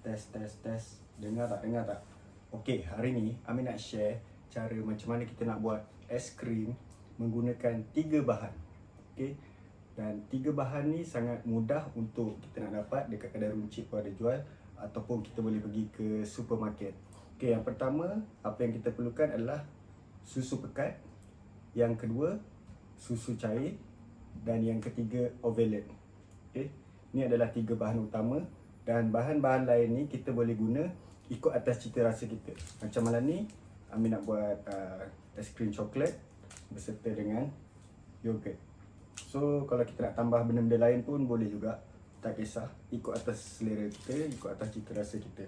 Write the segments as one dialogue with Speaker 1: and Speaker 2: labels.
Speaker 1: Tes. Dengar tak? Okey, hari ni Amin nak share cara macam mana kita nak buat aiskrim menggunakan 3 bahan. Okey. Dan 3 bahan ni sangat mudah untuk kita nak dapat dekat kedai runcit pun ada jual ataupun kita boleh pergi ke supermarket. Okey, yang pertama apa yang kita perlukan adalah susu pekat, yang kedua susu cair dan yang ketiga ovalet. Okey. Ni adalah 3 bahan utama. Dan bahan-bahan lain ni kita boleh guna ikut atas cita rasa kita. Macam malam ni Amin nak buat aiskrim coklat beserta dengan yogurt. So kalau kita nak tambah benda-benda lain pun boleh juga, tak kisah, ikut atas selera kita, ikut atas cita rasa kita.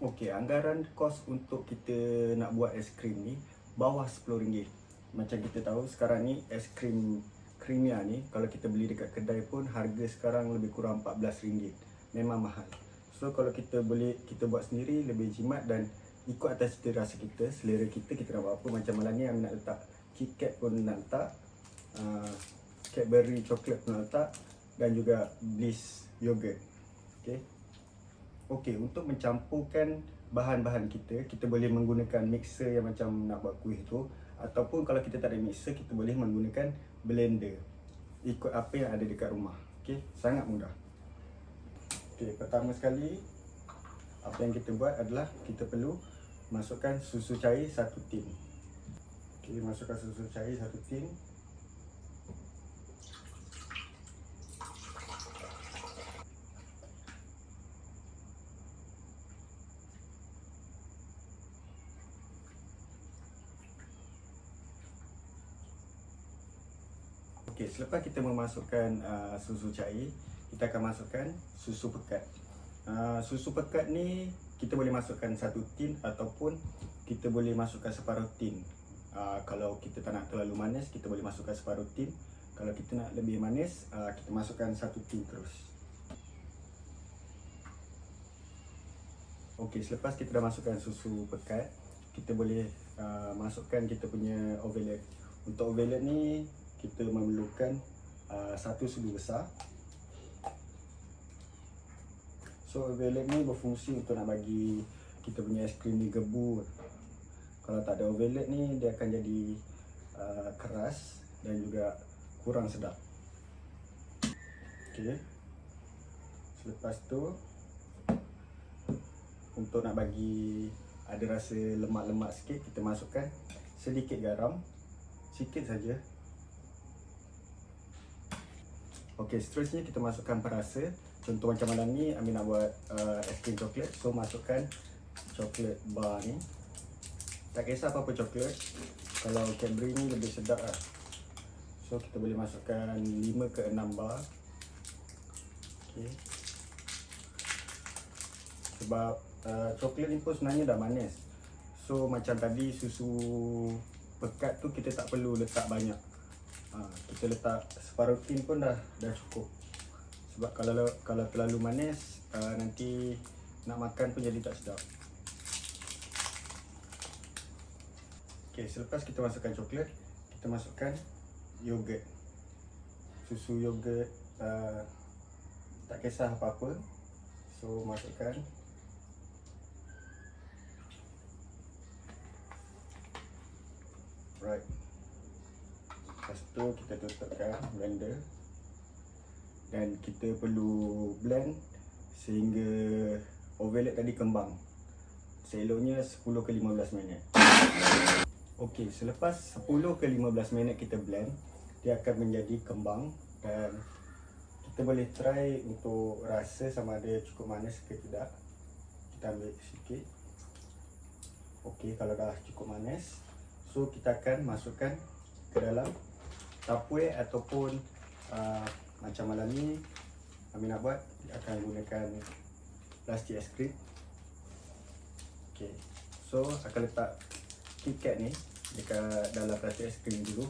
Speaker 1: Okey, anggaran kos untuk kita nak buat aiskrim ni bawah RM10. Macam kita tahu sekarang ni aiskrim Creamia ni kalau kita beli dekat kedai pun harga sekarang lebih kurang RM14. Memang mahal. So kalau kita buat sendiri lebih jimat dan ikut atas cita rasa kita, selera kita nak buat apa. Macam malam ni Amin nak letak KitKat pun nak letak, Cadbury coklat pun nak letak, dan juga Bliss yogurt. Okey, untuk mencampurkan bahan-bahan kita boleh menggunakan mixer yang macam nak buat kuih tu, ataupun kalau kita tak ada mixer kita boleh menggunakan blender. Ikut apa yang ada dekat rumah. Okey, sangat mudah. Okey, pertama sekali apa yang kita buat adalah kita perlu masukkan susu cair 1 tin. Okey, masukkan susu cair 1 tin. Okey, selepas kita memasukkan susu cair, kita akan masukkan susu pekat. Susu pekat ni kita boleh masukkan 1 tin ataupun kita boleh masukkan separuh tin. Kalau kita tak nak terlalu manis, kita boleh masukkan separuh tin. Kalau kita nak lebih manis, kita masukkan 1 tin terus. Okey, selepas kita dah masukkan susu pekat, kita boleh masukkan kita punya ovalet. Untuk ovalet ni kita memerlukan 1 sudu besar. So ovalet ni berfungsi untuk nak bagi kita punya aiskrim ni gebur. Kalau tak ada ovalet ni dia akan jadi keras dan juga kurang sedap. Okey. Selepas tu untuk nak bagi ada rasa lemak-lemak sikit, kita masukkan sedikit garam, sikit saja. Okey, seterusnya kita masukkan perasa. Contoh macam malam ni Amin nak buat aiskrim coklat, so masukkan coklat bar ni. Tak kisah apa-apa coklat, kalau Cadbury ni lebih sedap lah. So kita boleh masukkan 5 ke 6 bar. Okey. Sebab coklat ni pun sebenarnya dah manis. So macam tadi susu pekat tu kita tak perlu letak banyak. Kita letak separuh tin pun dah cukup. Sebab kalau terlalu manis, nanti nak makan pun jadi tak sedap. Okey, selepas kita masukkan coklat, kita masukkan yogurt. Susu yogurt, tak kisah apa-apa. So masukkan. Right. Lepas tu kita tutupkan blender. Dan kita perlu blend sehingga ovalet tadi kembang. Seloknya 10 ke 15 minit. Okey, selepas 10 ke 15 minit kita blend, dia akan menjadi kembang dan kita boleh try untuk rasa sama ada cukup manis ke tidak. Kita ambil sikit. Okey, kalau dah cukup manis, so kita akan masukkan ke dalam tupperware ataupun macam malam ni Amin nak buat, akan gunakan plastik aiskrim. Okey, so akan letak KitKat ni dekat dalam plastik aiskrim dulu.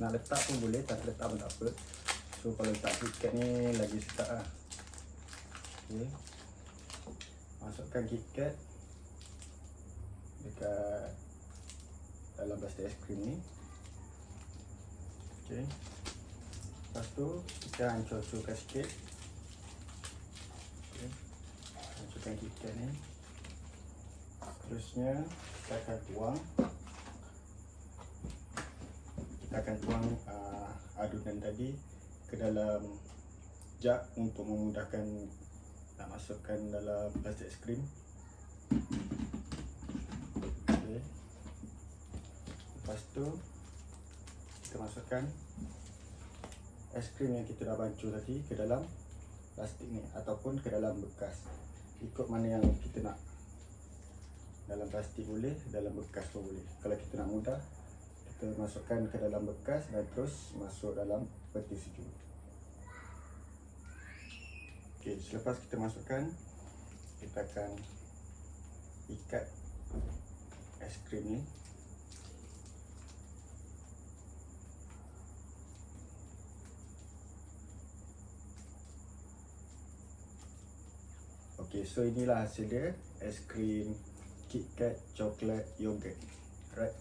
Speaker 1: Nak letak pun boleh, tak letak pun tak apa. So kalau letak KitKat ni lagi sedap lah. Okey, masukkan KitKat dekat dalam plastik aiskrim ni. Okey. Lepas tu kita hancur-hancurkan sikit. masukkan KitKat ni. Terusnya kita akan tuang adunan tadi ke dalam jug untuk memudahkan nak masukkan dalam plastik es krim. Okay. Lepas tu kita masukkan es krim yang kita dah bancuh tadi ke dalam plastik ni ataupun ke dalam bekas, ikut mana yang kita nak. Dalam plastik boleh, dalam bekas pun boleh. Kalau kita nak mudah, kita masukkan ke dalam bekas dan terus masuk dalam peti sejuk. Okey, selepas kita masukkan, kita akan ikat es krim ni. Okey, so inilah hasil dia, es krim KitKat coklat yogurt. Alright.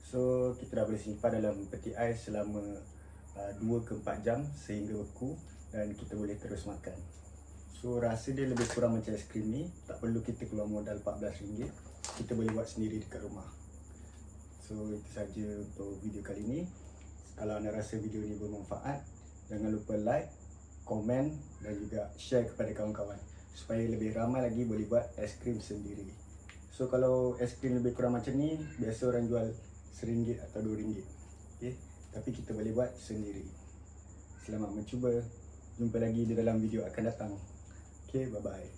Speaker 1: So kita dah boleh simpan dalam peti ais selama 2 ke 4 jam sehingga beku dan kita boleh terus makan. So rasa dia lebih kurang macam es krim ni, tak perlu kita keluar modal RM14. Kita boleh buat sendiri dekat rumah. So itu saja untuk video kali ni. Kalau anda rasa video ni bermanfaat, jangan lupa like, komen dan juga share kepada kawan-kawan supaya lebih ramai lagi boleh buat es krim sendiri. So kalau es krim lebih kurang macam ni, biasa orang jual RM1 atau RM2. Okay? Tapi kita boleh buat sendiri. Selamat mencuba. Jumpa lagi di dalam video akan datang. Okay, bye-bye.